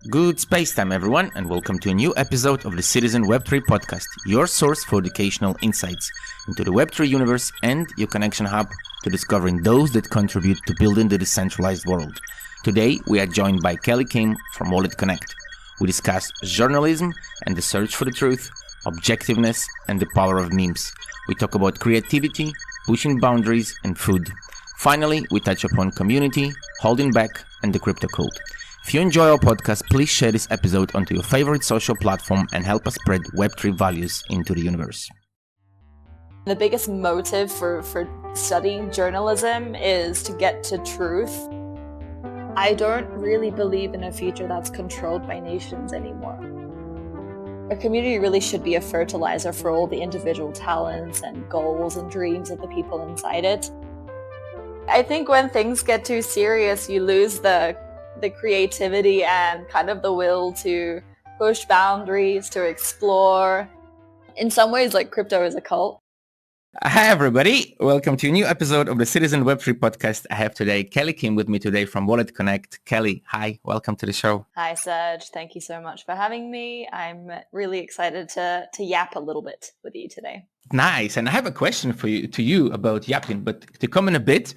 Good space time, everyone, and welcome to a new episode of the Citizen Web3 podcast, your source for educational insights into the Web3 universe and your connection hub to discovering those that contribute to building the decentralized world. Today, we are joined by Kellykim from WalletConnect. We discuss journalism and the search for the truth, objectiveness, and the power of memes. We talk about creativity, pushing boundaries, and food. Finally, we touch upon community, holding back, and the crypto cult. If you enjoy our podcast, please share this episode onto your favorite social platform and help us spread Web3 values into the universe. The biggest motive for studying journalism is to get to truth. I don't really believe in a future that's controlled by nations anymore. A community really should be a fertilizer for all the individual talents and goals and dreams of the people inside it. I think when things get too serious, you lose the creativity and kind of the will to push boundaries, to explore. In some ways, like, crypto is a cult. Hi, everybody. Welcome to a new episode of the Citizen Web3 podcast. I have today Kellykim with me today from WalletConnect. Kelly, hi. Welcome to the show. Hi, Serge. Thank you so much for having me. I'm really excited to yap a little bit with you today. Nice. And I have a question to you about yapping, but to come in a bit.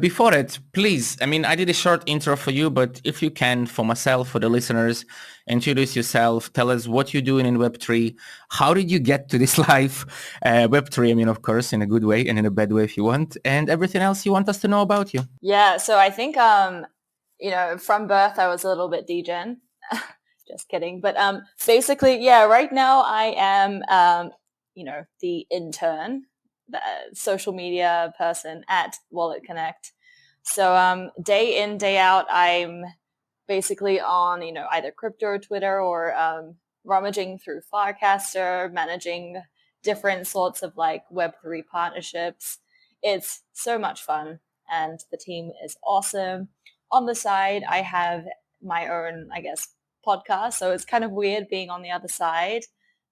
Before it, please, I did a short intro for you, but if you can, for myself, for the listeners, introduce yourself, tell us what you're doing in Web3, how did you get to this life, Web3, of course, in a good way and in a bad way if you want, and everything else you want us to know about you. Yeah, so I think, from birth, I was a little bit degen. Just kidding. But basically, yeah, right now I am, the intern, the social media person at WalletConnect. So day in, day out, I'm basically on, either crypto or Twitter or rummaging through Firecaster, managing different sorts of like Web3 partnerships. It's so much fun and the team is awesome. On the side, I have my own, podcast. So it's kind of weird being on the other side,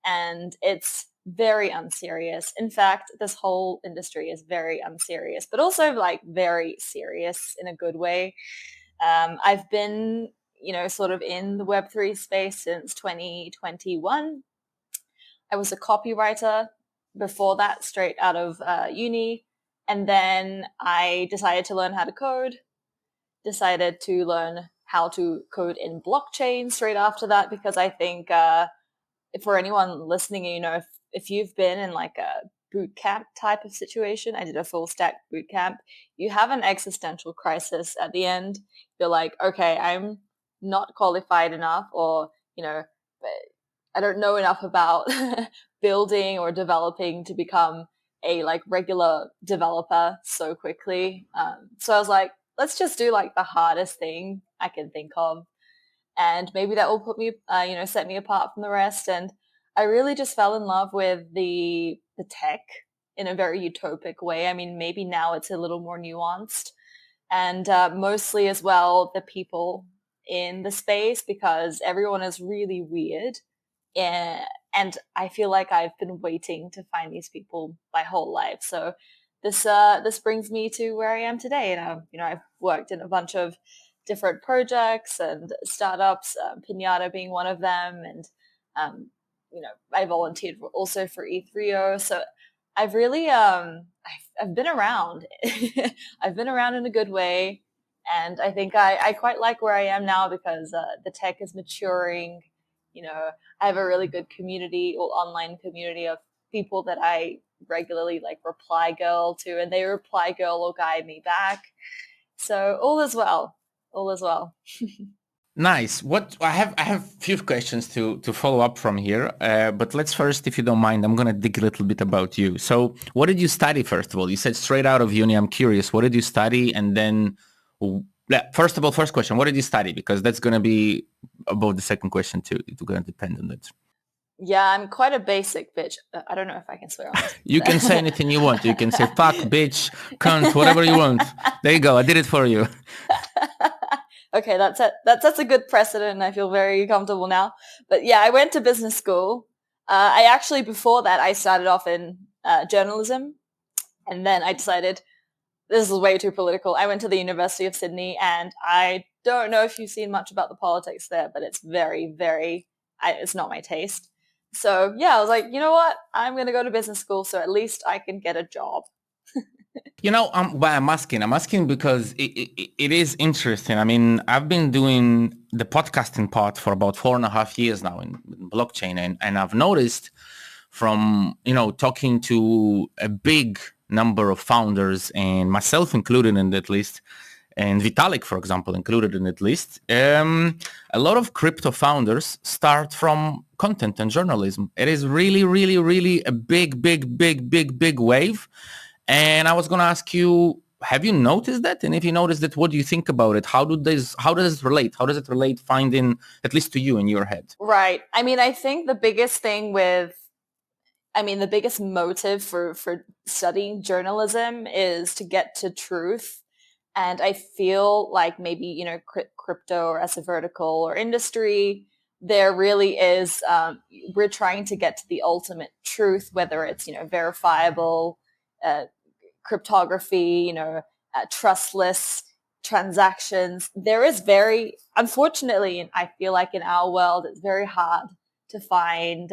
and it's very unserious. In fact, this whole industry is very unserious, but also like very serious in a good way. I've been, sort of in the Web3 space since 2021. I was a copywriter before that, straight out of uni. And then I decided to learn how to code, decided to learn how to code in blockchain straight after that, because I think for anyone listening, if you've been in like a boot camp type of situation, I did a full stack boot camp, you have an existential crisis at the end. You're like, okay, I'm not qualified enough, or, I don't know enough about building or developing to become a like regular developer so quickly. So I was like, let's just do like the hardest thing I can think of. And maybe that will put me, set me apart from the rest. And I really just fell in love with the tech in a very utopic way. Maybe now it's a little more nuanced, and mostly as well the people in the space, because everyone is really weird. And I feel like I've been waiting to find these people my whole life. So this brings me to where I am today. And I've worked in a bunch of different projects and startups, Pinata being one of them, and I volunteered also for E3O. So I've really I've been around. I've been around in a good way, and I think I quite like where I am now, because the tech is maturing. I have a really good community, or online community, of people that I regularly like reply girl to, and they reply girl or guide me back. So all is well. All is well. Nice. I have a few questions to follow up from here, but let's first, if you don't mind, I'm going to dig a little bit about you. So what did you study, first of all? You said straight out of uni. I'm curious, what did you study? And then, first of all, first question, what did you study? Because that's going to be about the second question too. It's going to depend on that. Yeah, I'm quite a basic bitch. I don't know if I can swear on this. You can say anything you want. You can say fuck, bitch, cunt, whatever you want. There you go. I did it for you. Okay, that's a good precedent, and I feel very comfortable now. But yeah, I went to business school. I actually, before that, I started off in journalism, and then I decided this is way too political. I went to the University of Sydney, and I don't know if you've seen much about the politics there, but it's very, very, it's not my taste. So yeah, I was like, you know what? I'm going to go to business school, so at least I can get a job. Why I'm asking because it is interesting. I mean, I've been doing the podcasting part for about 4.5 years now in blockchain, and I've noticed from, talking to a big number of founders, and myself included in that list, and Vitalik, for example, included in that list, a lot of crypto founders start from content and journalism. It is really, really, really a big, big, big, big, big wave. And I was going to ask you, have you noticed that? And if you noticed that, what do you think about it? How does it relate? How does it relate finding, at least to you in your head? Right. I mean, I think the biggest motive for studying journalism is to get to truth. And I feel like maybe, crypto or as a vertical or industry, there really is, we're trying to get to the ultimate truth, whether it's, verifiable, cryptography, trustless transactions. There is unfortunately, and I feel like in our world, it's very hard to find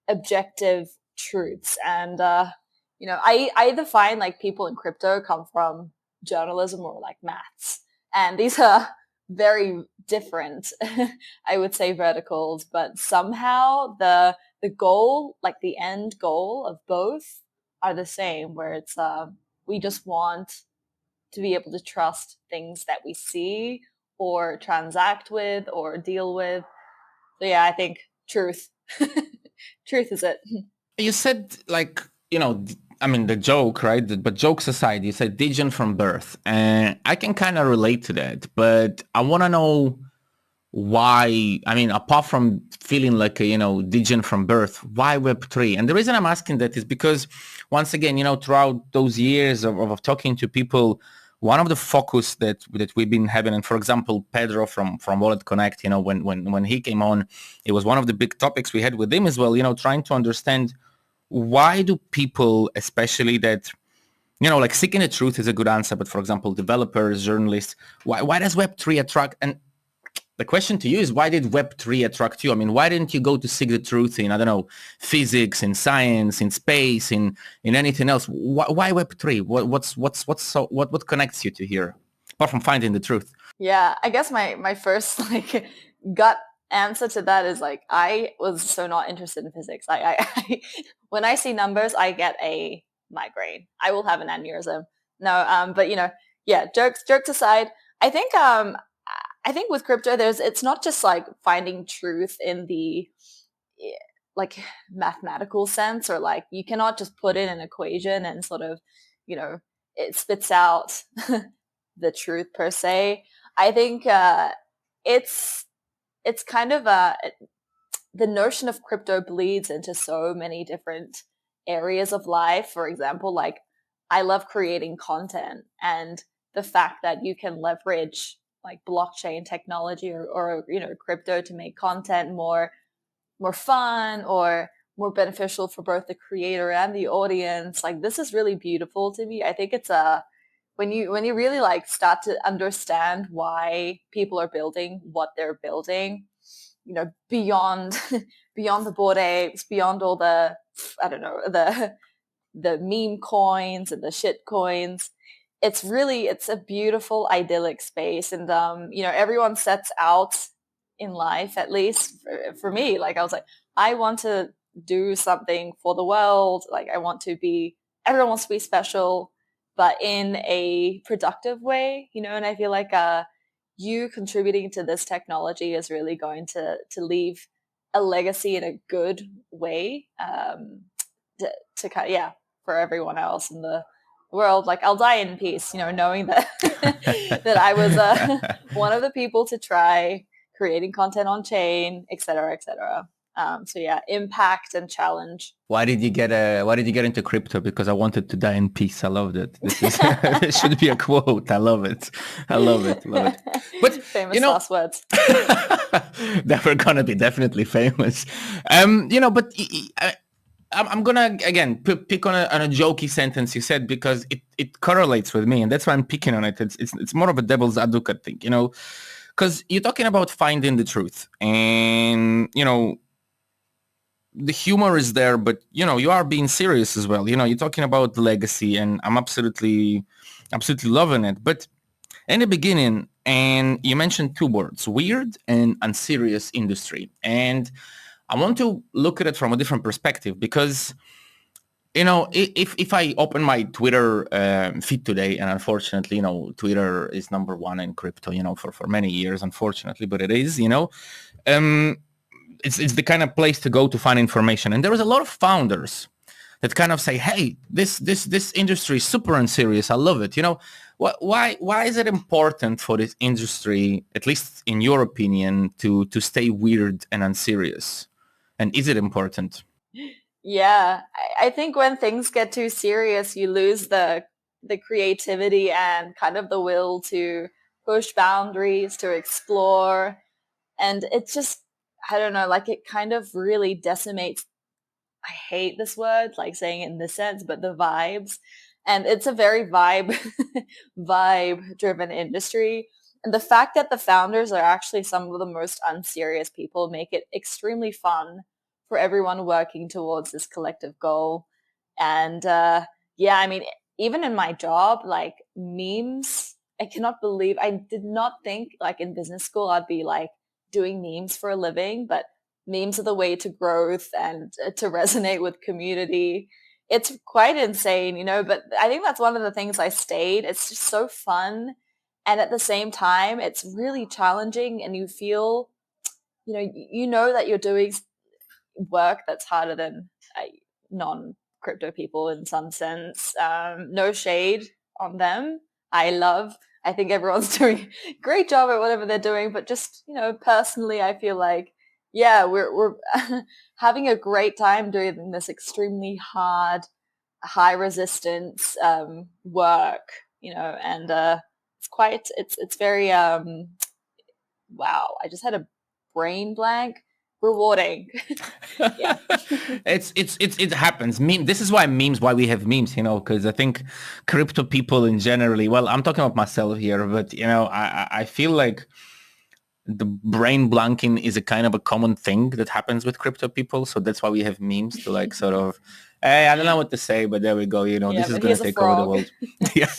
objective truths. And, I define like people in crypto come from journalism or like maths. And these are very different, I would say, verticals, but somehow the goal, like the end goal of both are the same, where it's we just want to be able to trust things that we see or transact with or deal with. So yeah, I think truth. Truth is it. You said the joke, right? But jokes aside, you said degen from birth. And I can kind of relate to that. But I want to know why, apart from feeling like a, degen from birth, why Web3? And the reason I'm asking that is because, once again, throughout those years of talking to people, one of the focus that we've been having, and for example, Pedro from WalletConnect, when he came on, it was one of the big topics we had with him as well, trying to understand why do people, especially that, like seeking the truth is a good answer, but for example, developers, journalists, why does Web3 attract? And the question to you is, why did Web3 attract you? I mean, why didn't you go to seek the truth in, I don't know, physics, in science, in space, in anything else? Why Web3? What connects you to here, apart from finding the truth? Yeah, I guess my first gut answer to that is I was so not interested in physics. I when I see numbers, I get a migraine. I will have an aneurysm. No, but yeah, jokes aside, I think with crypto, it's not just finding truth in the mathematical sense, or you cannot just put in an equation and sort of, it spits out the truth per se. I think it's kind of the notion of crypto bleeds into so many different areas of life. For example, I love creating content, and the fact that you can leverage blockchain technology or crypto to make content more fun or more beneficial for both the creator and the audience. This is really beautiful to me. I think it's when you really start to understand why people are building what they're building, beyond the Bored Apes, beyond all the, I don't know, the meme coins and the shit coins. It's a beautiful, idyllic space. And, everyone sets out in life, at least for me, I was I want to do something for the world. Everyone wants to be special, but in a productive way, and I feel you contributing to this technology is really going to leave a legacy in a good way, for everyone else in the world. I'll die in peace, knowing that that I was one of the people to try creating content on chain, et cetera, et cetera. So yeah, impact and challenge. Why did you get into crypto? Because I wanted to die in peace. I love that. This should be a quote. I love it. But famous last words. They're gonna be definitely famous. But I'm gonna again pick on a jokey sentence you said, because it correlates with me, and that's why I'm picking on it. It's more of a devil's advocate thing. because you're talking about finding the truth, and the humor is there, but you are being serious as well. You're talking about the legacy, and I'm absolutely loving it. But in the beginning, and you mentioned two words, weird and unserious industry, and I want to look at it from a different perspective, because if I open my Twitter feed today, and unfortunately, Twitter is number one in crypto, for many years, unfortunately, but it is, um, it's the kind of place to go to find information. And there is a lot of founders that kind of say, hey, this industry is super unserious. I love it. Why is it important for this industry, at least in your opinion, to stay weird and unserious? And is it important? Yeah, I think when things get too serious, you lose the creativity and kind of the will to push boundaries, to explore. And it's just, I don't know, like it kind of really decimates, I hate this word, like saying it in this sense, but the vibes. And it's a very vibe driven industry. And the fact that the founders are actually some of the most unserious people make it extremely fun for everyone working towards this collective goal. And yeah, I mean, even in my job, like memes, I cannot believe, I did not think like in business school I'd be like doing memes for a living, but memes are the way to growth and to resonate with community. It's quite insane, but I think that's one of the things I stayed. It's just so fun. And at the same time, it's really challenging, and you feel, that you're doing work that's harder than non-crypto people in some sense. No shade on them. I think everyone's doing a great job at whatever they're doing, but just, personally, I feel like, yeah, we're having a great time doing this extremely hard, high resistance work, and it's very wow. I just had a brain blank. Rewarding. Yeah. It happens. This is why we have memes, because I think crypto people in generally, well, I'm talking about myself here, but I feel like the brain blanking is a kind of a common thing that happens with crypto people. So that's why we have memes to like sort of, hey, I don't know what to say, but there we go. This is going to take over the world. Yeah.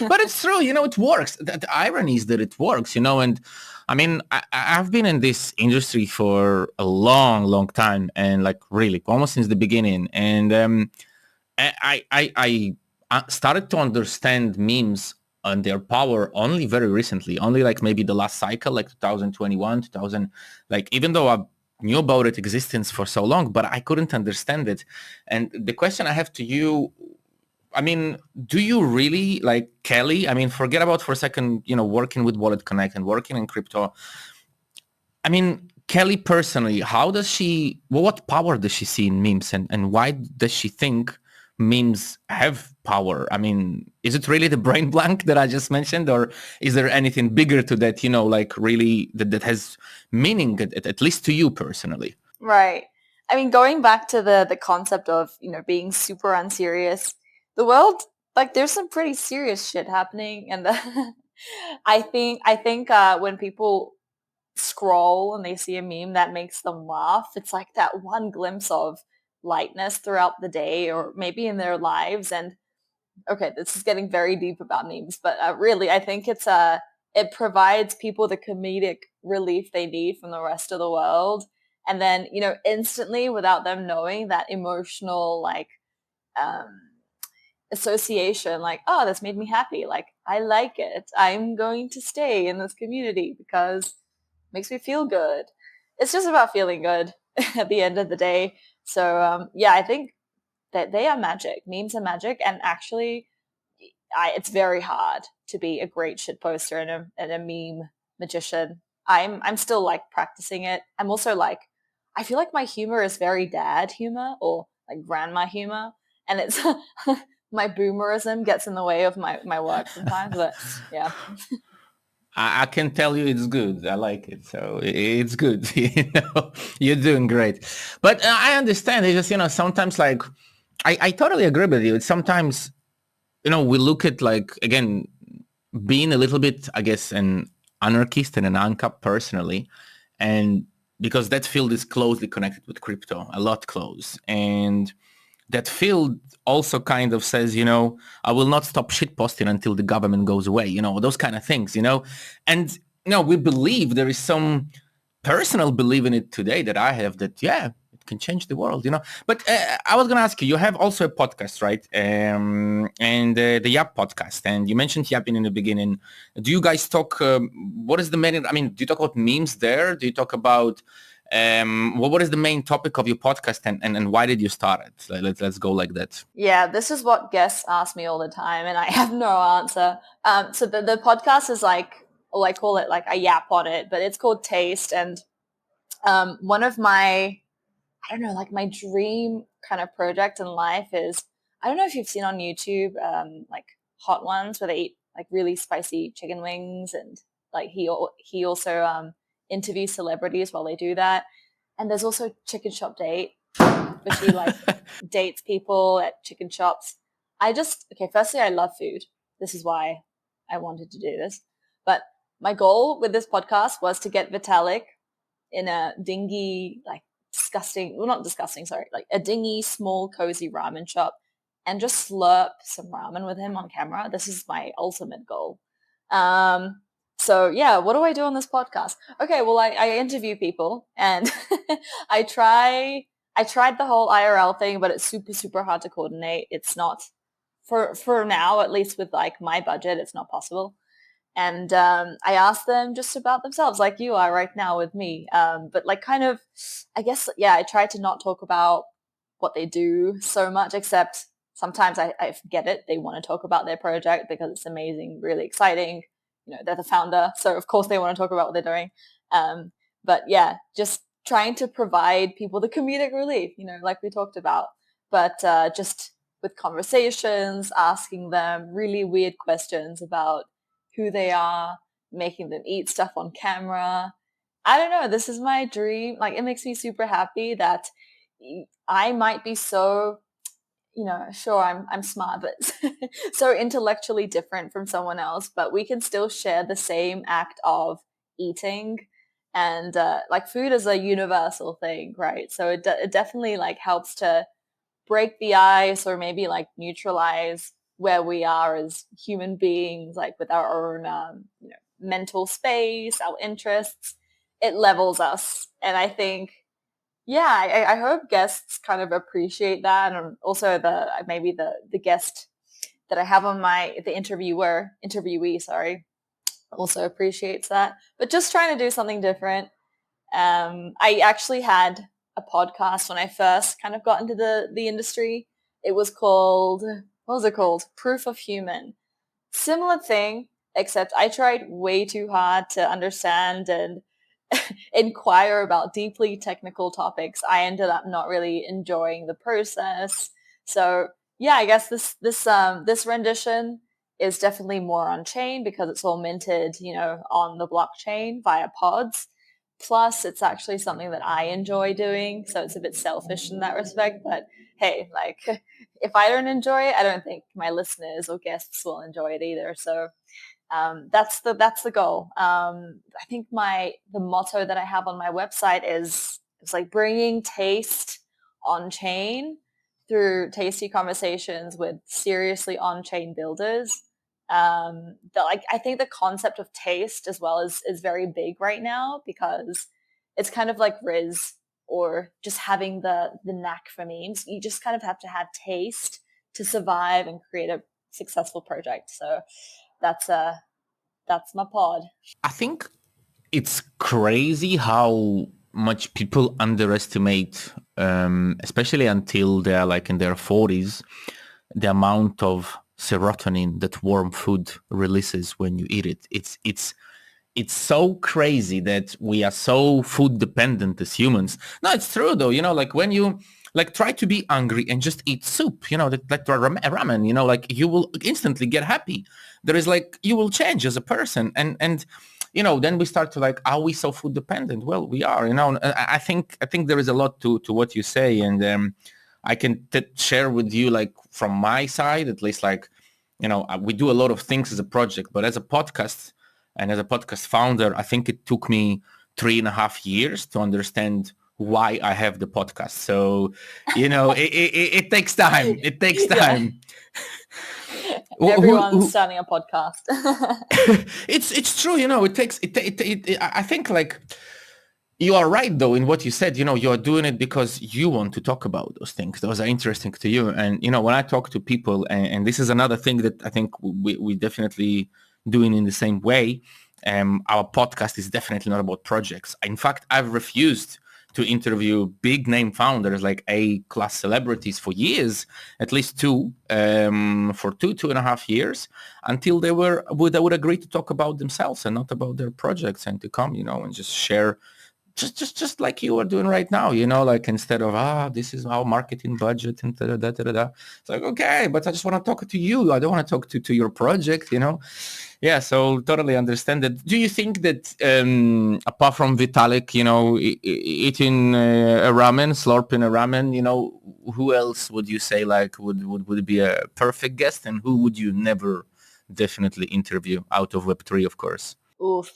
But it's true. It works. The irony is that it works, and I mean, I've been in this industry for a long, long time, and like really almost since the beginning. And I started to understand memes and their power only very recently, only like maybe the last cycle, like 2021, 2000, like even though I knew about its existence for so long, but I couldn't understand it. And the question I have to you, I mean, do you really, like Kelly, I mean, forget about for a second, working with WalletConnect and working in crypto. I mean, Kelly personally, what power does she see in memes, and why does she think memes have power? I mean, is it really the brain blank that I just mentioned, or is there anything bigger to that, like really that has meaning, at least to you personally? Right. I mean, going back to the concept of, being super unserious, the world, like there's some pretty serious shit happening. And I think when people scroll and they see a meme that makes them laugh, it's like that one glimpse of lightness throughout the day or maybe in their lives. And okay, this is getting very deep about memes, but really I think it provides people the comedic relief they need from the rest of the world. And then, instantly without them knowing, that emotional like um association, like, oh, this made me happy, like I like it, I'm going to stay in this community because it makes me feel good. It's just about feeling good at the end of the day. So yeah, I think that they are magic. Memes are magic, and actually it's very hard to be a great shit poster and a meme magician. I'm still like practicing it. I'm also like, I feel like my humor is very dad humor or like grandma humor, and it's my boomerism gets in the way of my work sometimes. But yeah. I can tell you it's good. I like it. So it's good. You're doing great. But I understand. It's just, sometimes like, I totally agree with you. It's sometimes, we look at like, again, being a little bit, I guess, and anarchist and an ANCAP personally, and because that field is closely connected with crypto, a lot close. And that field also kind of says, I will not stop shitposting until the government goes away, those kind of things, And, we believe there is some personal belief in it today that I have that, yeah, it can change the world, But I was going to ask you, you have also a podcast, right? And the Yap podcast. And you mentioned yapping in the beginning. Do you guys talk, what is the main, do you talk about memes there? Do you talk about, what is the main topic of your podcast and why did you start it? Let's go like that. Yeah, this is what guests ask me all the time and I have no answer. So the podcast is like, or I call it like I yap on it, but it's called Taste. And one of my, I don't know, like my dream kind of project in life is, I don't know if you've seen on YouTube, like Hot Ones where they eat like really spicy chicken wings, and like he also interviews celebrities while they do that. And there's also Chicken Shop Date, which he like dates people at chicken shops. Firstly, I love food. This is why I wanted to do this. But my goal with this podcast was to get Vitalik in a dingy, like a dingy, small, cozy ramen shop and just slurp some ramen with him on camera. This is my ultimate goal. So yeah, what do I do on this podcast? Okay, well, I interview people and I tried the whole IRL thing, but it's super, super hard to coordinate. It's not, for now, at least with like my budget, it's not possible. And I asked them just about themselves, like you are right now with me. But like kind of, I guess, yeah, I tried to not talk about what they do so much, except sometimes I forget it. They want to talk about their project because it's amazing, really exciting. They're the founder. So of course they want to talk about what they're doing. But yeah, just trying to provide people the comedic relief, like we talked about, but just with conversations, asking them really weird questions about who they are, making them eat stuff on camera. I don't know. This is my dream. Like, it makes me super happy that I might be so, sure, I'm smart, but so intellectually different from someone else, but we can still share the same act of eating. And like food is a universal thing, right? So it definitely like helps to break the ice or maybe like neutralize where we are as human beings, like with our own, mental space, our interests. It levels us. And I think, yeah, I hope guests kind of appreciate that. And also the guest that I have on the interviewee, sorry, also appreciates that. But just trying to do something different. I actually had a podcast when I first kind of got into the industry. It was called, what was it called? Proof of Human. Similar thing, except I tried way too hard to understand and inquire about deeply technical topics. I ended up not really enjoying the process. So yeah, I guess this rendition is definitely more on chain because it's all minted, on the blockchain via pods. Plus, it's actually something that I enjoy doing, so it's a bit selfish in that respect. But hey, like, if I don't enjoy it, I don't think my listeners or guests will enjoy it either. So that's the goal. I think the motto that I have on my website is like bringing taste on chain through tasty conversations with seriously on chain builders. I think the concept of taste as well is very big right now because it's kind of like Riz or just having the knack for memes. You just kind of have to have taste to survive and create a successful project. So that's my pod. I think it's crazy how much people underestimate, especially until they're like in their 40s, the amount of serotonin that warm food releases when you eat it. It's so crazy that we are so food dependent as humans. No, it's true though. Like when you like try to be hungry and just eat soup, like ramen, like you will instantly get happy. There is like, you will change as a person. And then we start to like, are we so food dependent? Well, we are, I think there is a lot to what you say. And I can share with you, like from my side, at least, like, we do a lot of things as a project, but as a podcast, And as a podcast founder, I think it took me 3.5 years to understand why I have the podcast. So, it takes time. It takes Yeah. time. Everyone's starting a podcast. It's true. It takes I think like you are right though in what you said. You are doing it because you want to talk about those things. Those are interesting to you. And when I talk to people, and this is another thing that I think we definitely doing in the same way. Our podcast is definitely not about projects. In fact, I've refused to interview big name founders like A-class celebrities for years, at least for 2.5 years, until they would agree to talk about themselves and not about their projects, and to come, and just share, just like you are doing right now, like instead of, this is our marketing budget and da, da, da, da, da. It's like, okay, but I just want to talk to you. I don't want to talk to your project, Yeah, so totally understand that. Do you think that apart from Vitalik, eating a ramen, slurping a ramen, who else would you say like would be a perfect guest, and who would you never definitely interview out of Web3, of course? Oof.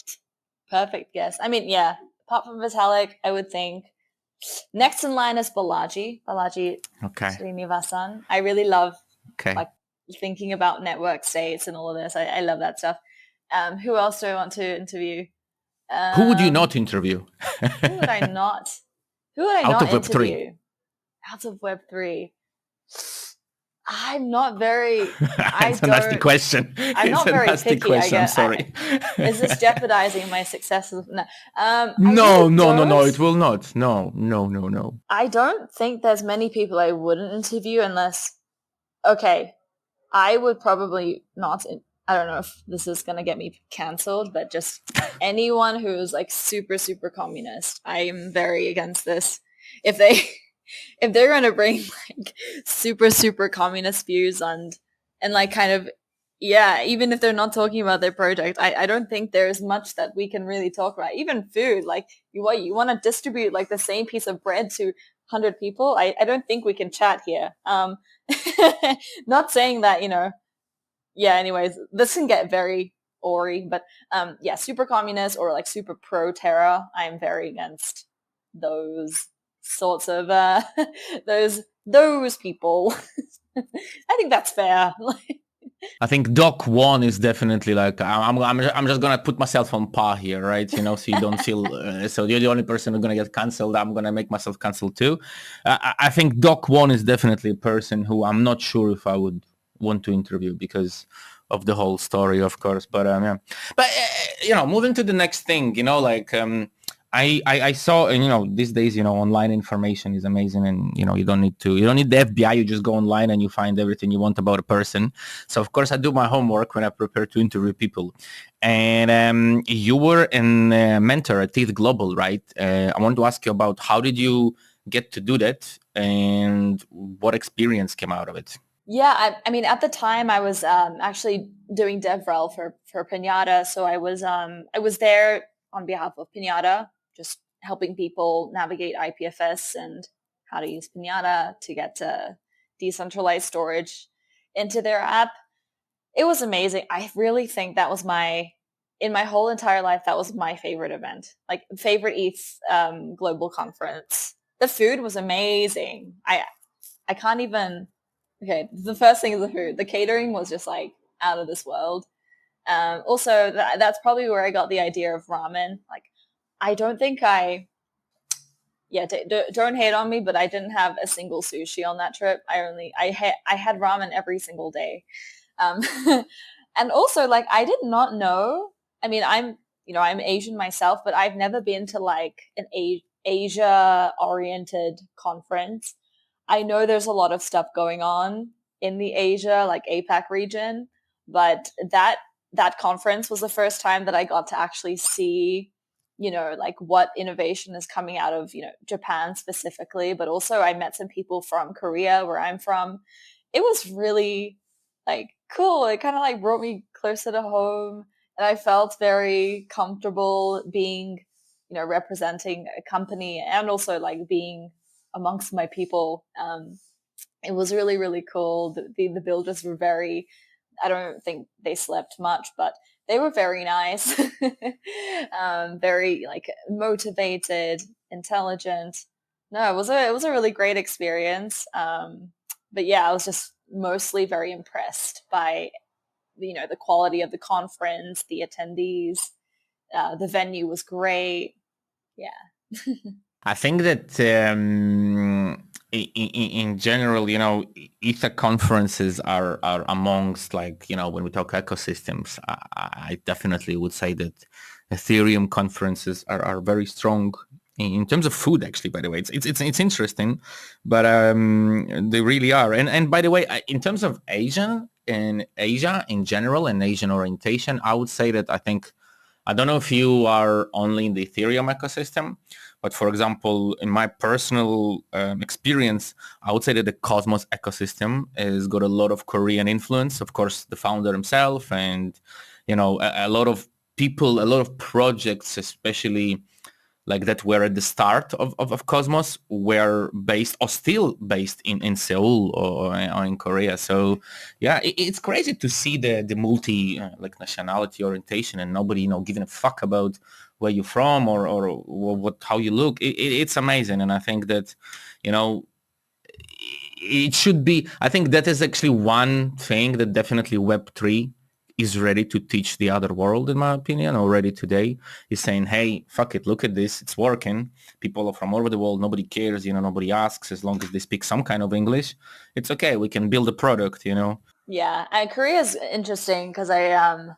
Perfect guess. I mean, yeah, apart from Vitalik, I would think next in line is Balaji Okay. Srinivasan. I really love Okay. like thinking about network states and all of this. I love that stuff. Who else do I want to interview? Who would you not interview? Who would I not? Who would I Out not of Web3. interview? Out of Web3. I'm not very. It's a nasty question. I'm not very picky. Question. I'm sorry. Is this jeopardizing my success? No. No, really no. It will not. No. I don't think there's many people I wouldn't interview unless. Okay, I would probably not. I don't know if this is gonna get me cancelled, but just anyone who's like super, super communist. I am very against this. If they're gonna bring like super, super communist views and like kind of, yeah, even if they're not talking about their project, I don't think there's much that we can really talk about. Even food, like you want to distribute like the same piece of bread to 100 people. I don't think we can chat here. Not saying that, yeah, anyways, this can get very ory, but yeah, super communist or like super pro-terror, I'm very against those sorts of those people. I think that's fair. I think Doc 1 is definitely like, I'm just gonna put myself on par here, right? So you don't feel so you're the only person who's gonna get cancelled. I'm gonna make myself cancelled too. I think Doc 1 is definitely a person who I'm not sure if I would want to interview because of the whole story, of course. But yeah. But moving to the next thing, like I saw, and these days, online information is amazing, and you don't need the FBI. You just go online and you find everything you want about a person. So of course I do my homework when I prepare to interview people. And you were a mentor at Teeth Global, right? I want to ask you about how did you get to do that, and what experience came out of it? Yeah, I mean, at the time I was actually doing DevRel for Pinata, so I was there on behalf of Pinata, just helping people navigate IPFS and how to use Pinata to get to decentralized storage into their app. It was amazing. I really think that was in my whole entire life, that was my favorite event, like favorite ETH global conference. The food was amazing. I can't even. Okay, the first thing is the food. The catering was just like out of this world. Also, that's probably where I got the idea of ramen. Like, I don't think don't hate on me, but I didn't have a single sushi on that trip. I had ramen every single day. And also, like, I did not know. I mean, I'm Asian myself, but I've never been to like an Asia-oriented conference. I know there's a lot of stuff going on in the Asia, like APAC region, but that conference was the first time that I got to actually see, like what innovation is coming out of, Japan specifically, but also I met some people from Korea, where I'm from. It was really like cool. It kind of like brought me closer to home, and I felt very comfortable being, representing a company and also like being amongst my people. It was really, really cool. The builders were very, I don't think they slept much, but they were very nice, very like motivated, intelligent. No, it was a really great experience. But yeah, I was just mostly very impressed by the quality of the conference, the attendees. The venue was great. Yeah. I think that in general, Ether conferences are amongst, like, when we talk ecosystems, I definitely would say that Ethereum conferences are very strong in terms of food, actually. By the way, it's interesting, but they really are. And by the way, in terms of Asia in general and Asian orientation, I would say that I don't know if you are only in the Ethereum ecosystem, but for example, in my personal experience, I would say that the Cosmos ecosystem has got a lot of Korean influence. Of course, the founder himself and, a lot of people, a lot of projects, especially like that were at the start of Cosmos, were based or still based in Seoul or in Korea. So yeah, it's crazy to see the multi like nationality orientation and nobody giving a fuck about where you're from or what how you look. It's amazing, and I think that it should be. I think that is actually one thing that definitely Web3 is ready to teach the other world, in my opinion, already today. Is saying, hey, fuck it, look at this, it's working. People from all over the world, nobody cares, nobody asks, as long as they speak some kind of English, it's okay, we can build a product. Yeah, and Korea is interesting because I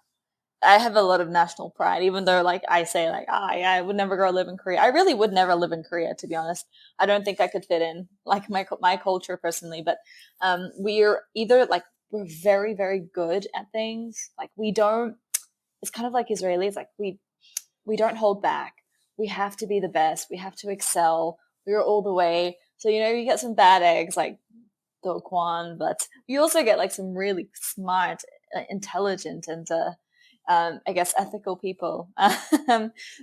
have a lot of national pride, even though like I say like, yeah, I would never go live in Korea. I really would never live in Korea, to be honest. I don't think I could fit in like my culture personally, but we're either like we're very, very good at things. Like we don't, it's kind of like Israelis, like we don't hold back. We have to be the best. We have to excel. We're all the way. So, you get some bad eggs like Do Kwon, but you also get like some really smart, intelligent, and I guess ethical people.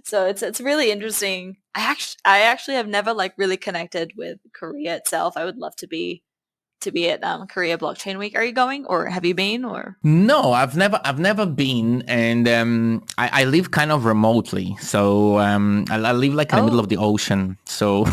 So it's really interesting. I actually have never like really connected with Korea itself. I would love to be at Korea Blockchain Week. Are you going, or have you been, or? No, I've never been, and I live kind of remotely, so I live like in the middle of the ocean. So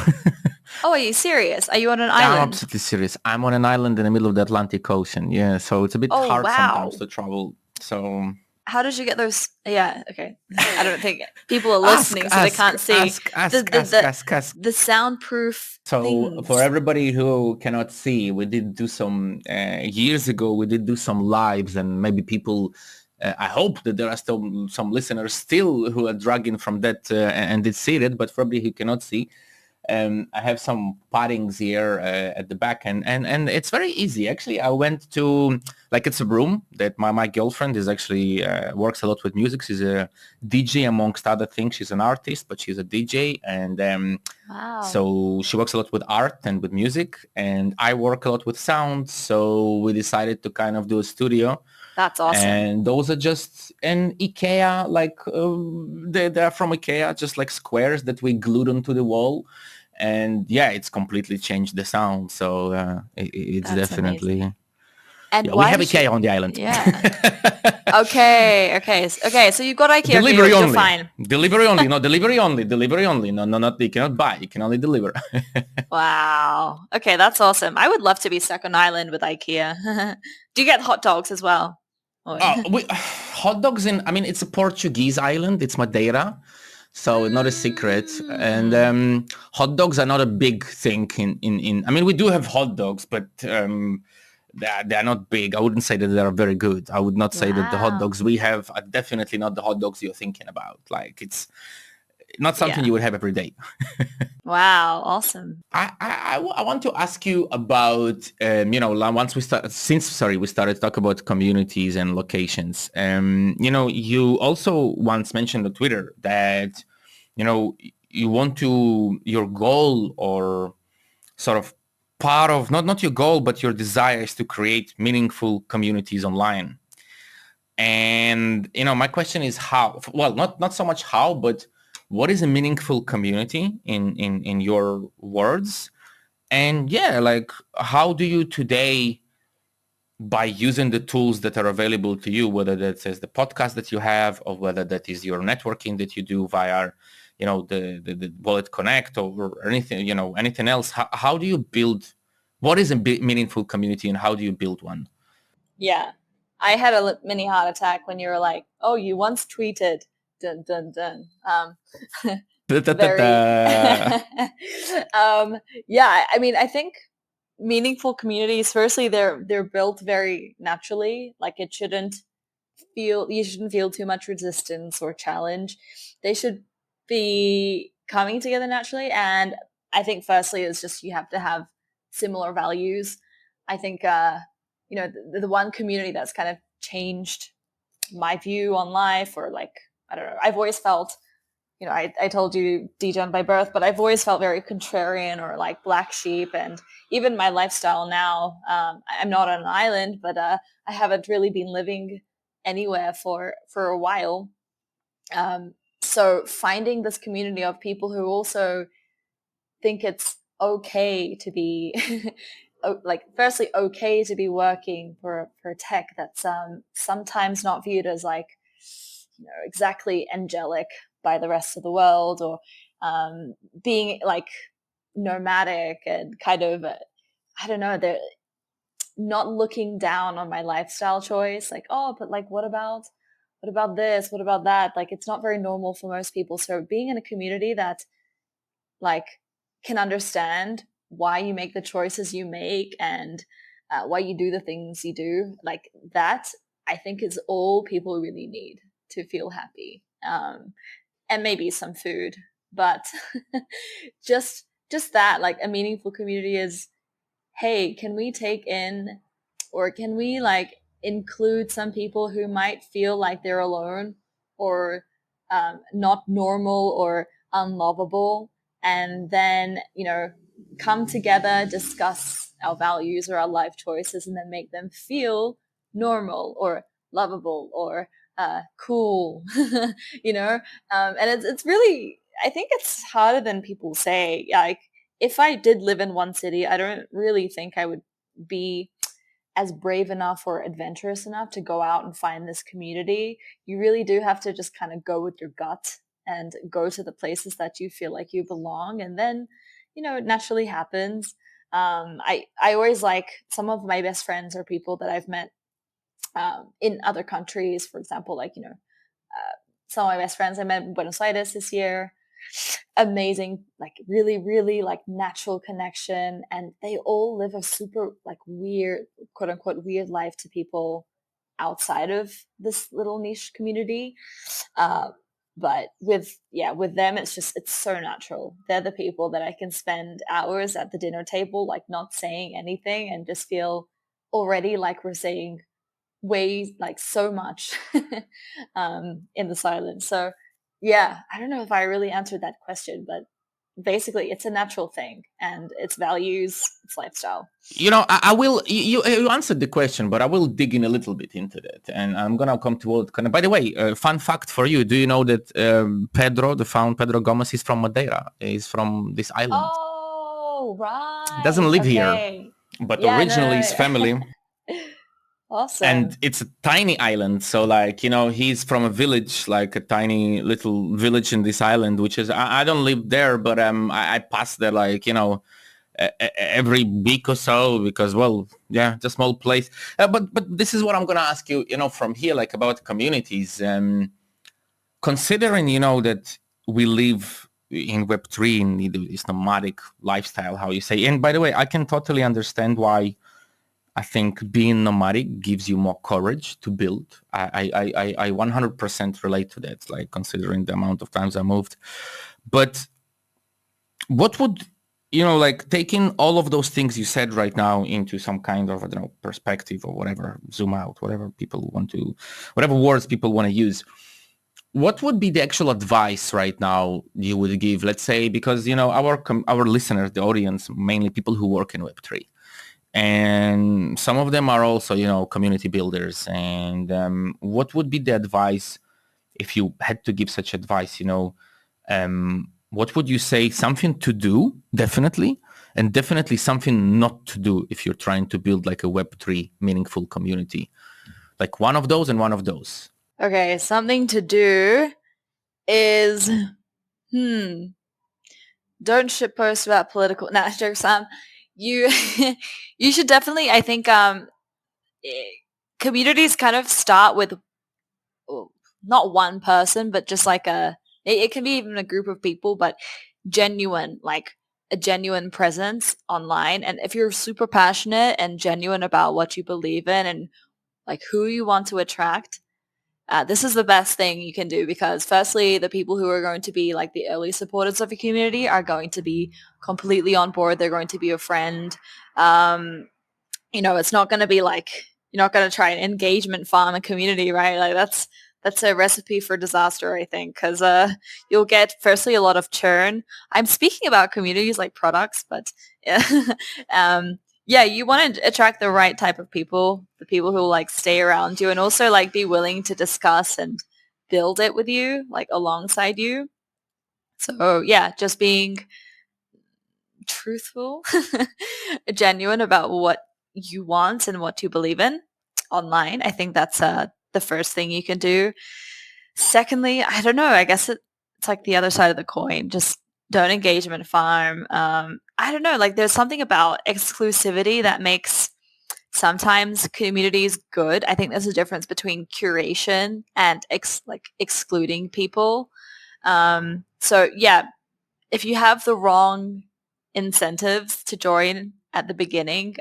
Oh, are you serious? Are you on an I'm island? absolutely serious. I'm on an island in the middle of the Atlantic Ocean. Yeah, so it's a bit Oh, hard wow. sometimes to travel. So How did you get those? Yeah, okay. I don't think people are ask, listening, so they ask, can't see ask, ask, ask, ask, ask. the soundproof So things. for everybody who cannot see, we did do some years ago. We did do some lives, and maybe people. I hope that there are still some listeners still who are dragging from that and did see it, but probably who cannot see. I have some paddings here at the back, and it's very easy. Actually, I went to, like, it's a room that my girlfriend is actually works a lot with music. She's a DJ amongst other things. She's an artist, but she's a DJ, and Wow. so she works a lot with art and with music, and I work a lot with sound. So we decided to kind of do a studio. That's awesome. And those are just an IKEA, like they're from IKEA, just like squares that we glued onto the wall. And yeah, it's completely changed the sound. So it's That's definitely amazing. And yeah, we why have did IKEA you? on the island. Yeah. Okay. So you got IKEA. Delivery You're only. fine. Delivery only. No, delivery only. Delivery only. No, not you cannot buy. You can only deliver. Wow. Okay, that's awesome. I would love to be stuck on an island with IKEA. Do you get hot dogs as well? Or- Hot dogs I mean, it's a Portuguese island. It's Madeira. So not a secret. And hot dogs are not a big thing in I mean, we do have hot dogs, but they're not big. I wouldn't say that they are very good. I would not say that the hot Wow. dogs we have are definitely not the hot dogs you're thinking about. Like, it's not something Yeah. you would have every day. Wow. Awesome. I want to ask you about, once we started to talk about communities and locations. You also once mentioned on Twitter that, you want your goal, or sort of part of, not your goal, but your desire is to create meaningful communities online. And, my question is how, well, not so much how, but what is a meaningful community in your words? And yeah, like, how do you today by using the tools that are available to you, whether that is the podcast that you have, or whether that is your networking that you do via, the WalletConnect or anything, anything else. How do you build? What is a meaningful community, and how do you build one? Yeah. I had a mini heart attack when you were like, oh, you once tweeted, dun, dun, dun. Very, yeah, I mean, I think meaningful communities, firstly, they're built very naturally. Like you shouldn't feel too much resistance or challenge. They should be coming together naturally. And I think firstly is just you have to have similar values. I think the one community that's kind of changed my view on life, or like, I don't know, I've always felt, I told you degen by birth, but I've always felt very contrarian or like black sheep. And even my lifestyle now, I'm not on an island, but I haven't really been living anywhere for a while. So finding this community of people who also think it's okay to be like, firstly, okay to be working for tech that's sometimes not viewed as like, exactly angelic by the rest of the world, or being like nomadic and kind of, I don't know, they're not looking down on my lifestyle choice. Like, oh, but like, what about this? What about that? Like, it's not very normal for most people. So being in a community that like can understand why you make the choices you make, and why you do the things you do, like that, I think is all people really need to feel happy. And maybe some food, but just that, like, a meaningful community is, hey, can we take in, or can we like include some people who might feel like they're alone, or not normal, or unlovable, and then, come together, discuss our values or our life choices, and then make them feel normal or lovable or cool, and it's really, I think it's harder than people say. Like, if I did live in one city, I don't really think I would be as brave enough or adventurous enough to go out and find this community. You really do have to just kind of go with your gut and go to the places that you feel like you belong. And then, it naturally happens. I always, like, some of my best friends are people that I've met in other countries. For example, like, some of my best friends I met in Buenos Aires this year. Amazing, like really, really like natural connection. And they all live a super like weird, quote unquote, weird life to people outside of this little niche community. But with them, it's so natural. They're the people that I can spend hours at the dinner table, like not saying anything, and just feel already like we're saying way, like, so much in the silence. So yeah, I don't know if I really answered that question, but basically it's a natural thing, and it's values, it's lifestyle. I will, you answered the question, but I will dig in a little bit into that, and I'm gonna come to WalletConnect. By the way, fun fact for you: do you know that Pedro Gomez is from Madeira? He's from this island. Oh, right. He doesn't live here, but originally his family. Awesome. And it's a tiny island, so like, he's from a village, like a tiny little village in this island, which is, I don't live there, but I pass there, like, every week or so, because, well, yeah, it's a small place. But this is what I'm gonna ask you, from here, like, about communities. Considering, that we live in Web3, in this nomadic lifestyle, how you say. And by the way, I can totally understand why. I think being nomadic gives you more courage to build. I 100% relate to that, like, considering the amount of times I moved. But what would, like, taking all of those things you said right now into some kind of, I don't know, perspective or whatever, zoom out, whatever words people want to use. What would be the actual advice right now you would give, let's say, because, our listeners, the audience, mainly people who work in Web3. And some of them are also, community builders. And what would be the advice if you had to give such advice? What would you say? Something to do, definitely, and definitely something not to do if you're trying to build like a Web3 meaningful community. Like one of those and one of those. Okay, something to do is don't shitpost about political jokes. You you should definitely, I think, communities kind of start with not one person, but just like it can be even a group of people, but genuine, like a genuine presence online. And if you're super passionate and genuine about what you believe in and like who you want to attract, this is the best thing you can do, because firstly, the people who are going to be like the early supporters of a community are going to be completely on board. They're going to be a friend. It's not going to be like, you're not going to try an engagement farm a community, right? Like that's a recipe for disaster, I think, because you'll get firstly a lot of churn. I'm speaking about communities like products, but yeah, you want to attract the right type of people, the people who will like stay around you and also like be willing to discuss and build it with you, like alongside you. So yeah, just being truthful, genuine about what you want and what you believe in online. I think that's the first thing you can do. Secondly, I don't know, I guess it's like the other side of the coin. Just don't engagement farm. I don't know, like there's something about exclusivity that makes sometimes communities good. I think there's a difference between curation and excluding people. So yeah, if you have the wrong incentives to join at the beginning,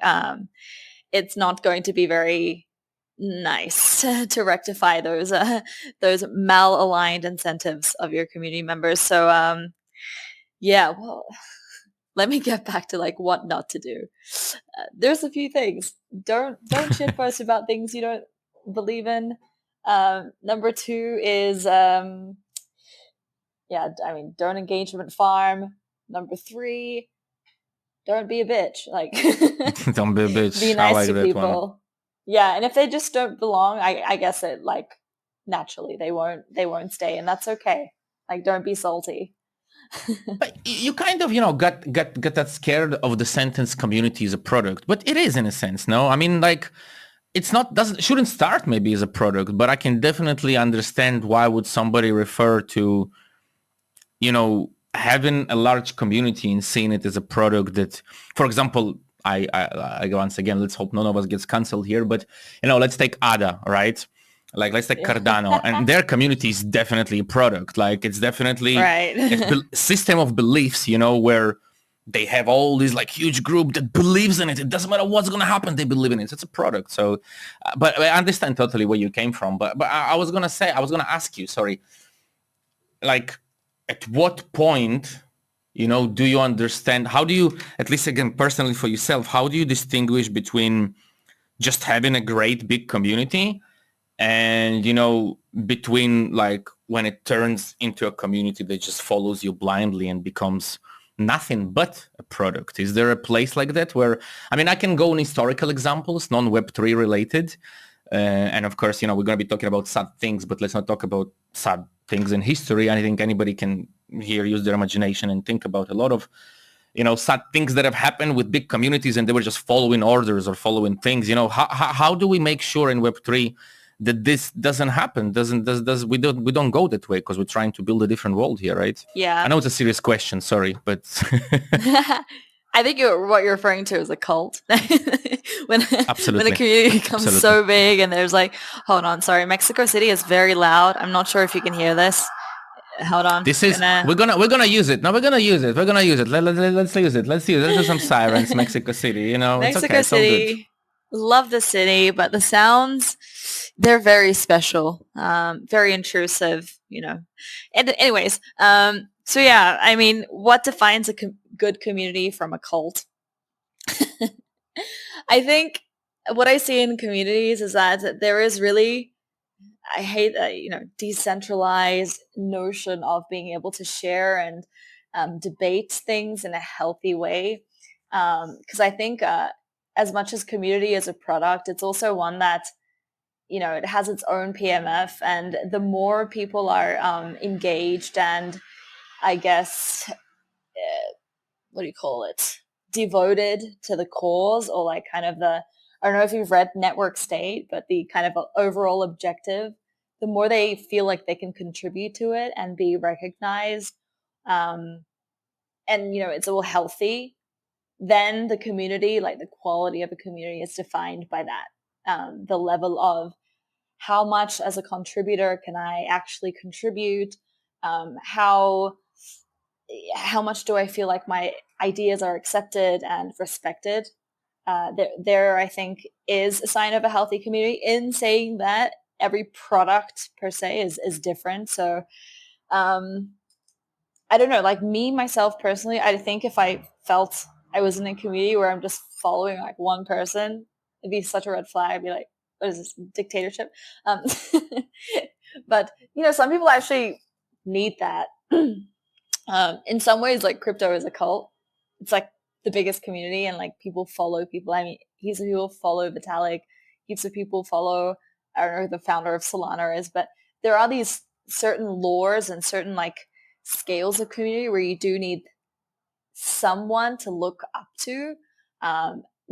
it's not going to be very nice to rectify those malaligned incentives of your community members. So yeah, well, let me get back to like what not to do. There's a few things. Don't shitpost about things you don't believe in. Number two is don't engagement farm. Number three, don't be a bitch. Like Don't be a bitch. be I nice like to that people. one. Yeah, and if they just don't belong, I guess it like naturally they won't stay, and that's okay. Like don't be salty. But you kind of, got that scared of the sentence community is a product, but it is in a sense, no? I mean, like, it's not, shouldn't start maybe as a product, but I can definitely understand why would somebody refer to, having a large community and seeing it as a product that, for example, I once again, let's hope none of us gets canceled here, but, let's take ADA, right? Like, let's take Cardano, and their community is definitely a product. Like, it's definitely Right. a system of beliefs, where they have all this like huge group that believes in it. It doesn't matter what's going to happen. They believe in it. It's a product. So, but I understand totally where you came from. But I was going to ask you, sorry, like at what point, do you understand, how do you, at least again, personally for yourself, how do you distinguish between just having a great big community and, between like when it turns into a community that just follows you blindly and becomes nothing but a product? Is there a place like that where, I mean, I can go on historical examples, non-Web3 related. And of course, we're going to be talking about sad things, but let's not talk about sad things in history. I think anybody can here use their imagination and think about a lot of, sad things that have happened with big communities and they were just following orders or following things. How do we make sure in Web3 that this doesn't happen? We don't go that way because we're trying to build a different world here, right? Yeah. I know it's a serious question, sorry, but I think what you're referring to is a cult. when Absolutely. a community becomes so big and there's like, hold on, sorry, Mexico City is very loud. I'm not sure if you can hear this. Hold on. We're gonna use it. No, we're gonna use it. Let's use it. Let's use it. Let's do some sirens. Mexico City. Mexico it's okay. City. It's all good. Love the city, but the sounds, they're very special, very intrusive, And anyways, so yeah, I mean, what defines a good community from a cult? I think what I see in communities is that there is really, I hate that, decentralized notion of being able to share and debate things in a healthy way. Because I think as much as community is a product, it's also one that, it has its own PMF. And the more people are engaged and I guess, what do you call it? devoted to the cause, or like kind of the, I don't know if you've read Network State, but the kind of overall objective, the more they feel like they can contribute to it and be recognized, and it's all healthy, then the community, like the quality of a community, is defined by that. The level of how much as a contributor can I actually contribute? How much do I feel like my ideas are accepted and respected? There, I think, is a sign of a healthy community, in saying that every product per se is different. So I don't know, like me, myself personally, I think if I felt I was in a community where I'm just following like one person, it'd be such a red flag. I'd be like, what is this, dictatorship? Um, but, some people actually need that. In some ways, like crypto is a cult. It's like the biggest community, and like people follow people. I mean, heaps of people follow Vitalik. Heaps of people follow, I don't know who the founder of Solana is, but there are these certain laws and certain like scales of community where you do need someone to look up to.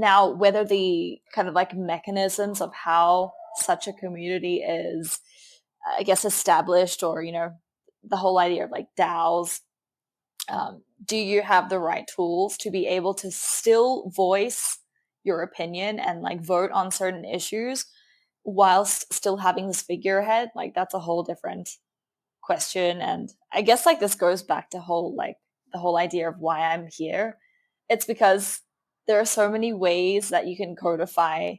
Now, whether the kind of like mechanisms of how such a community is, I guess, established, or, the whole idea of like DAOs, do you have the right tools to be able to still voice your opinion and like vote on certain issues whilst still having this figurehead? Like, that's a whole different question. And I guess like this goes back to the whole idea of why I'm here. It's because there are so many ways that you can codify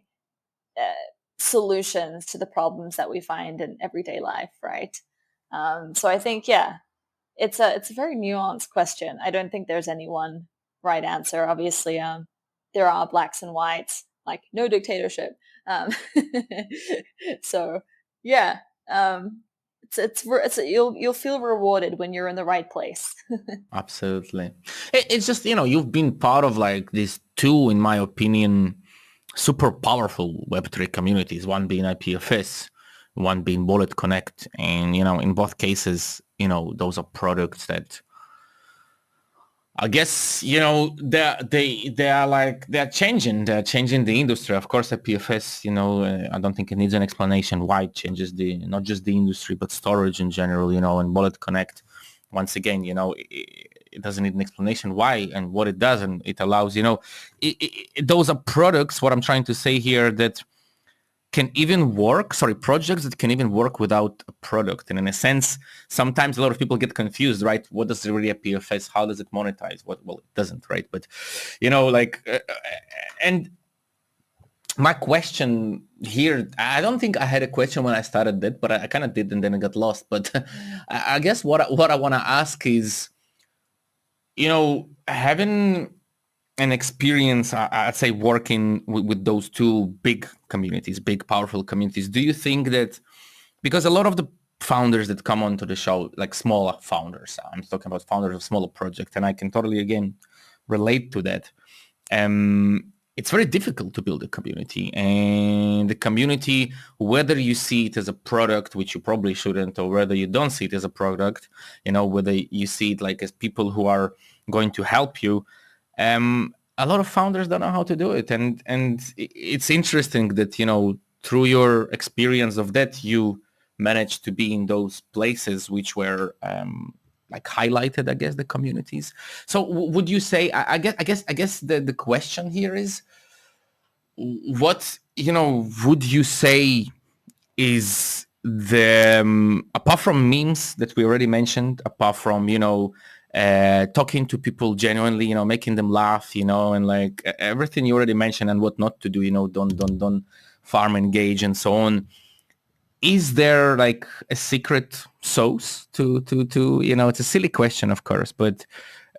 solutions to the problems that we find in everyday life, right? So I think, yeah, it's a very nuanced question. I don't think there's any one right answer. Obviously, there are blacks and whites, like no dictatorship. So yeah, you'll feel rewarded when you're in the right place. Absolutely. It's just, you've been part of like these two, in my opinion, super powerful Web3 communities, one being IPFS, one being WalletConnect. And, in both cases, those are products that I guess, they're changing the industry. Of course, IPFS, I don't think it needs an explanation why it changes not just the industry, but storage in general, and WalletConnect, once again, it doesn't need an explanation why and what it does. And it allows, those are products, what I'm trying to say here, that can even work, projects that can even work without a product. And in a sense, sometimes a lot of people get confused, right? What does really a PFS? How does it monetize? Well, it doesn't, right? But, and my question here, I don't think I had a question when I started that, but I kind of did, and then I got lost. But I guess what I want to ask is, having an experience, I'd say, working with those two big communities, big, powerful communities, do you think that, because a lot of the founders that come onto the show, like smaller founders, I'm talking about founders of smaller projects, and I can totally, again, relate to that. It's very difficult to build a community, and the community, whether you see it as a product, which you probably shouldn't, or whether you don't see it as a product, whether you see it like as people who are going to help you, a lot of founders don't know how to do it. And it's interesting that, through your experience of that, you managed to be in those places which were like highlighted, I guess, the communities. So would you say, I guess the question here is, what, would you say is the, apart from memes that we already mentioned, apart from, talking to people genuinely, making them laugh, and like everything you already mentioned, and what not to do, don't farm engage and so on. Is there like a secret sauce to, it's a silly question, of course, but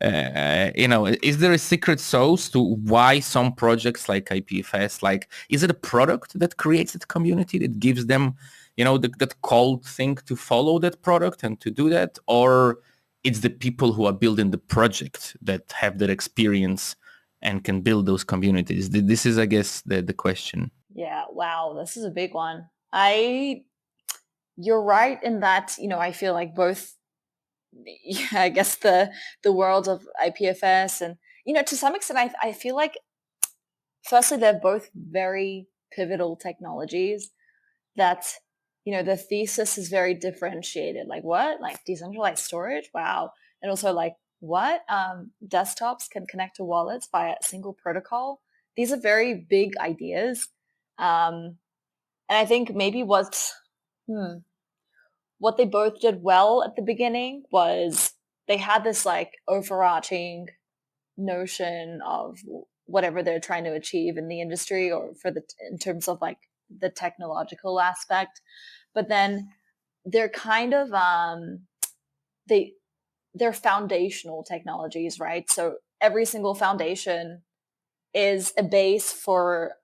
is there a secret sauce to why some projects like IPFS, like, is it a product that creates that community, that gives them, that cold thing to follow that product and to do that? Or it's the people who are building the project that have that experience and can build those communities? This is, I guess, the question. Yeah, wow, this is a big one. You're right in that, I feel like both, I guess the world of IPFS and To some extent, I feel like, firstly, they're both very pivotal technologies that, the thesis is very differentiated. Like, what? Like decentralized storage? Wow. And also like, what? Desktops can connect to wallets via a single protocol. These are very big ideas. And I think maybe what they both did well at the beginning was they had this like overarching notion of whatever they're trying to achieve in the industry, or in terms of like the technological aspect. But then they're kind of they're foundational technologies, right? So every single foundation is a base for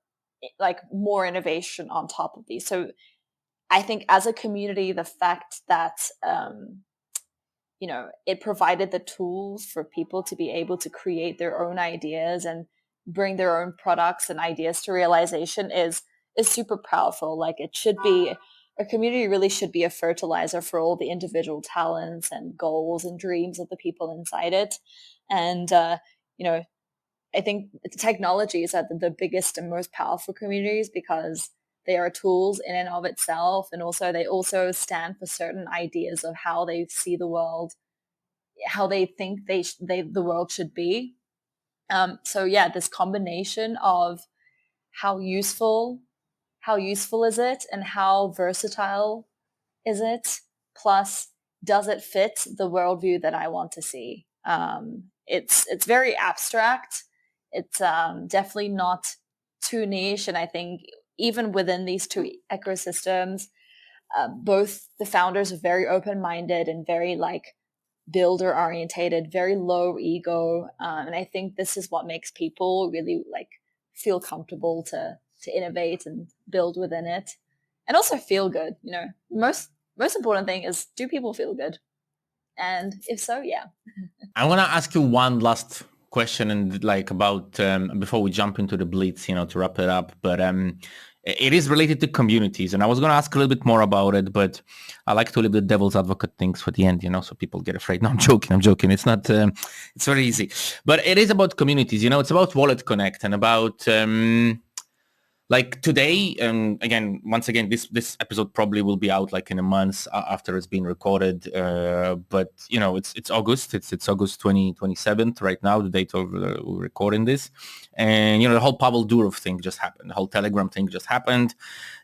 like more innovation on top of these. So I think as a community, the fact that it provided the tools for people to be able to create their own ideas and bring their own products and ideas to realization is super powerful. Like, it should be, a community really should be a fertilizer for all the individual talents and goals and dreams of the people inside it. And I think technologies are the biggest and most powerful communities because they are tools in and of itself, and also they also stand for certain ideas of how they see the world, how they think the world should be. So yeah, this combination of how useful is it, and how versatile is it, plus does it fit the worldview that I want to see? It's very abstract. It's definitely not too niche, and I think even within these two ecosystems, both the founders are very open-minded and very like builder orientated, very low ego, and I think this is what makes people really like feel comfortable to innovate and build within it, and also feel good. Most important thing is, do people feel good? And if so, yeah. I want to ask you one last question, and like about before we jump into the Blitz, to wrap it up. But it is related to communities, and I was going to ask a little bit more about it, but I like to leave the devil's advocate things for the end, so people get afraid. No, I'm joking. It's not. It's very easy, but it is about communities. It's about WalletConnect and about. Like today, once again, this episode probably will be out like in a month after it's been recorded. But it's August. It's August 27th right now, the date of we're recording this, and the whole Pavel Durov thing just happened. The whole Telegram thing just happened.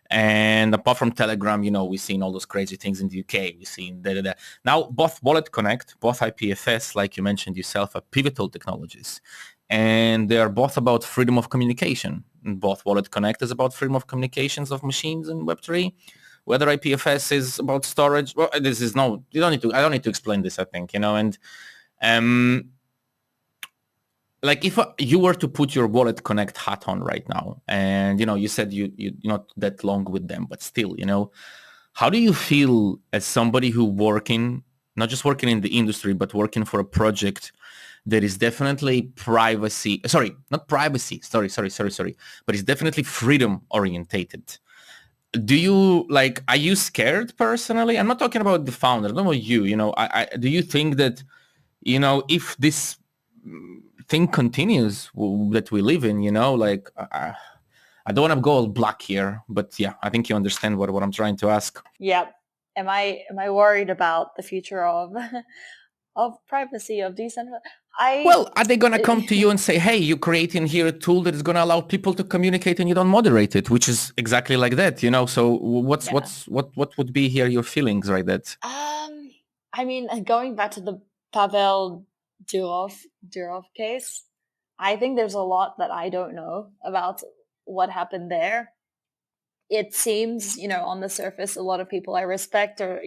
And apart from Telegram, we've seen all those crazy things in the UK. We've seen da. Now, both WalletConnect, both IPFS, like you mentioned yourself, are pivotal technologies. And they are both about freedom of communication. And both WalletConnect is about freedom of communications of machines in Web3. Whether IPFS is about storage, well, I don't need to explain this, I think, and like if you were to put your WalletConnect hat on right now, and you said you're not that long with them, but still, how do you feel as somebody who not just working in the industry, but working for a project that is definitely but it's definitely freedom orientated? Do you are you scared personally? I'm not talking about the founder, I don't know you, do you think that, if this thing continues that we live in, I don't want to go all black here, but yeah, I think you understand what I'm trying to ask. Yep. Am I worried about the future of of privacy, of decentralized? Well, are they going to come to you and say, hey, you're creating here a tool that is going to allow people to communicate and you don't moderate it, which is exactly like that, So what would be here your feelings right that? I mean, going back to the Pavel Durov case, I think there's a lot that I don't know about what happened there. It seems, on the surface, a lot of people I respect are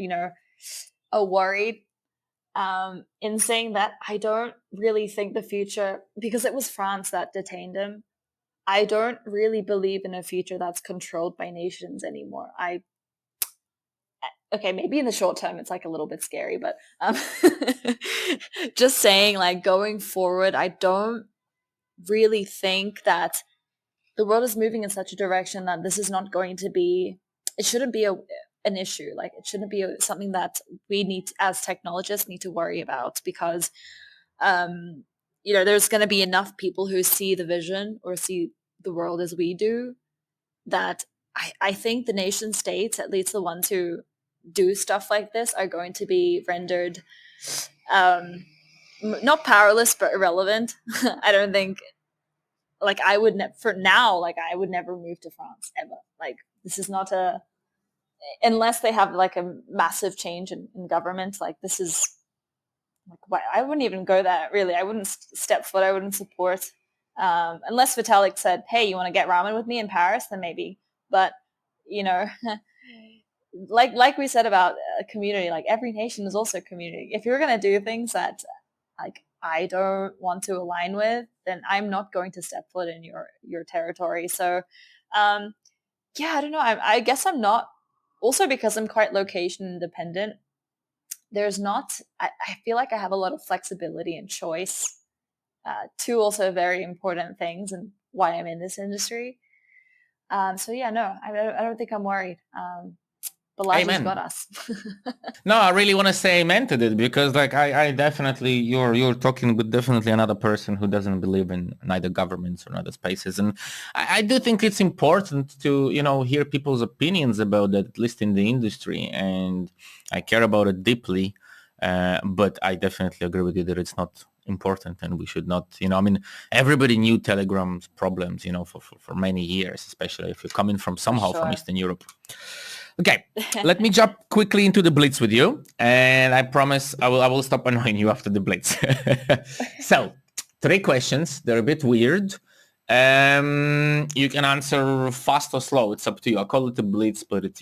worried. In saying that, I don't really think the future, because it was France that detained him, I don't really believe in a future that's controlled by nations anymore. Okay, maybe in the short term it's like a little bit scary, but just saying, like, going forward, I don't really think that the world is moving in such a direction that this is not going to be, it shouldn't be an issue. Like, it shouldn't be something that we need, as technologists, need to worry about, because there's going to be enough people who see the vision or see the world as we do, that I think the nation states, at least the ones who do stuff like this, are going to be rendered not powerless but irrelevant. I don't think, like, I would for now, like, I would never move to France ever. Like, this is not unless they have like a massive change in government. Like, this is like, I wouldn't even go there, really. I wouldn't step foot. I wouldn't support, unless Vitalik said, hey, you want to get ramen with me in Paris, then maybe. But like we said about a community, like, every nation is also a community. If you're going to do things that, like, I don't want to align with, then I'm not going to step foot in your territory. So yeah, I don't know. I guess I'm not, also because I'm quite location independent, there's not, I feel like I have a lot of flexibility and choice, two also very important things and why I'm in this industry. So yeah, no, I don't think I'm worried. Balaji's got us. No, I really want to say amen to this, because like I definitely, you're talking with definitely another person who doesn't believe in neither governments or neither spaces. And I do think it's important to, hear people's opinions about that, at least in the industry. And I care about it deeply. But I definitely agree with you that it's not important, and we should not, everybody knew Telegram's problems, for many years, especially if you're coming from somehow from Eastern Europe. Okay, let me jump quickly into the Blitz with you, and I promise I will stop annoying you after the Blitz. So, 3 questions. They're a bit weird. You can answer fast or slow. It's up to you. I call it the Blitz, but it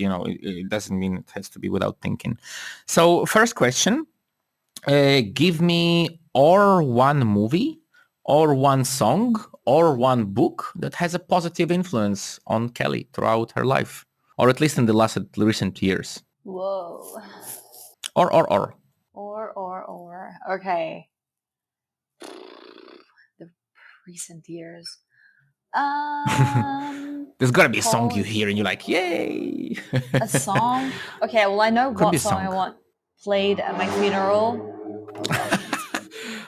doesn't mean it has to be without thinking. So, first question. Give me or one movie, or one song, or one book that has a positive influence on Kelly throughout her life. Or at least in the recent years. Whoa. Or. Okay. The recent years. There's got to be a song you hear and you're like, yay. A song? Okay, well, I know what song I want played at my funeral.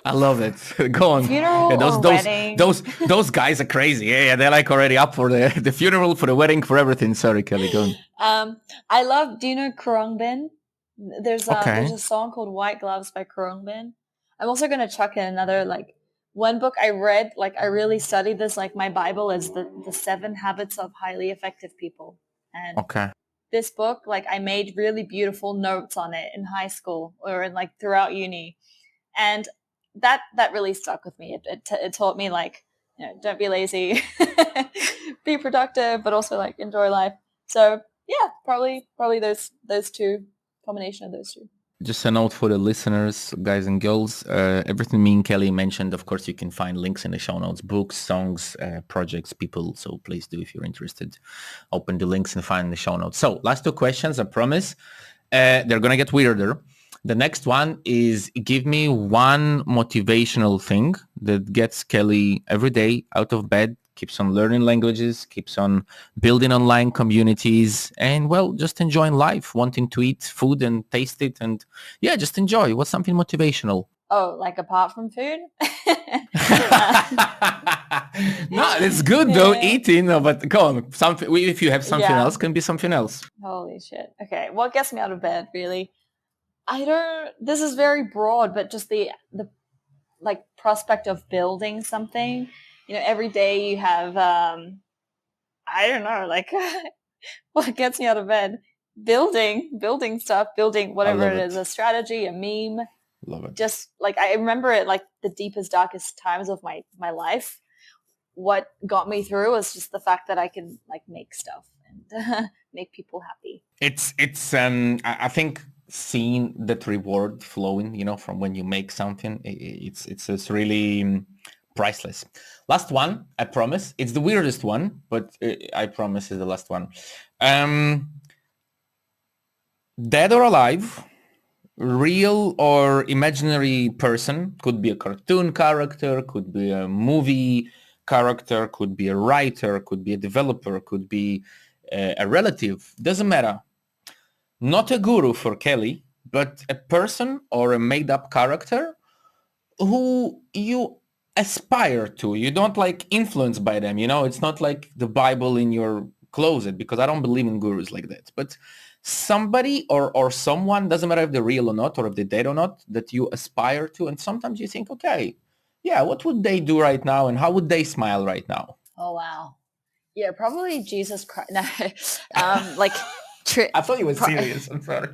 I love it. Go on. Funeral or wedding? Those guys are crazy. Yeah, they're like already up for the funeral, for the wedding, for everything. Sorry, Kelly, go on. I love, do you know Khruangbin? There's a song called White Gloves by Khruangbin. I'm also going to chuck in another, like, one book I read, like, I really studied this, like, my Bible is the 7 Habits of Highly Effective People. And this book, like, I made really beautiful notes on it in high school or in, like, throughout uni. And that really stuck with me. It taught me, like, don't be lazy, be productive, but also, like, enjoy life. So yeah, probably those two, combination of those two. Just a note for the listeners, guys and girls, everything me and Kelly mentioned, of course, you can find links in the show notes, books, songs, projects, people. So please do, if you're interested, open the links and find the show notes. So last 2 questions, I promise. They're going to get weirder. The next one is, give me one motivational thing that gets Kelly every day out of bed, keeps on learning languages, keeps on building online communities, and, well, just enjoying life, wanting to eat food and taste it, and yeah, just enjoy. What's something motivational? Oh, like apart from food? No, it's good though, eating, but go on. If you have something else, can be something else. Holy shit. Okay, what gets me out of bed, really? This is very broad, but just the like prospect of building something. Every day you have, I don't know, like, what gets me out of bed? Building stuff, building whatever it is, a strategy, a meme. Love it. Just, like, I remember it, like, the deepest, darkest times of my life. What got me through was just the fact that I can, like, make stuff and make people happy. It's I think seeing that reward flowing, from when you make something, it's really priceless. Last one, I promise. It's the weirdest one, but I promise it's the last one. Dead or alive, real or imaginary person, could be a cartoon character, could be a movie character, could be a writer, could be a developer, could be a relative, doesn't matter. Not a guru for Kelly, but a person or a made-up character who you aspire to. You don't like influenced by them. It's not like the Bible in your closet, because I don't believe in gurus like that. But somebody or someone, doesn't matter if they're real or not, or if they're dead or not, that you aspire to. And sometimes you think, okay, yeah, what would they do right now? And how would they smile right now? Oh, wow. Yeah, probably Jesus Christ. No, I thought you were serious. I'm sorry.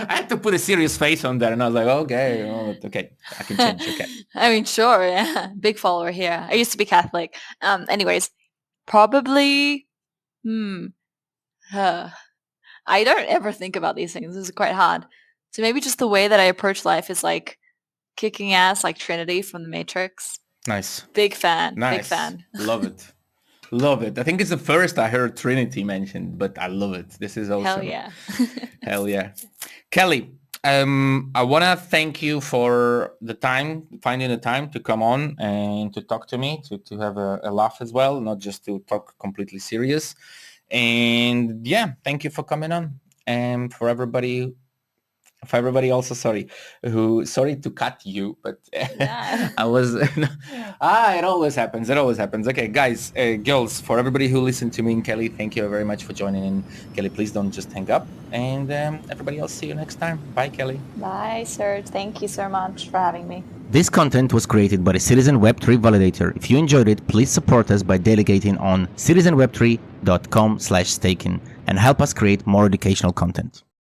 I had to put a serious face on there, and I was like, okay, I can change. Okay. I mean, sure, yeah. Big follower here. I used to be Catholic. Anyways, probably, I don't ever think about these things. This is quite hard. So maybe just the way that I approach life is like kicking ass, like Trinity from the Matrix. Nice. Big fan. Nice. Big fan. Love it. Love it. I think it's the first I heard Trinity mentioned, but I love it. This is awesome. Hell yeah. Hell yeah. Kelly, I want to thank you for finding the time to come on and to talk to me, to have a laugh as well, not just to talk completely serious. And yeah, thank you for coming on. And for everybody also, sorry to cut you, but Yeah. I was it always happens. Okay, guys, girls, for everybody who listened to me and Kelly, thank you very much for joining in. Kelly, please don't just hang up, and everybody else, see you next time. Bye, Kelly. Bye, Serge. Thank you so much for having me. This content was created by the Citizen Web3 Validator. If you enjoyed it, please support us by delegating on citizenweb3.com/staking and help us create more educational content.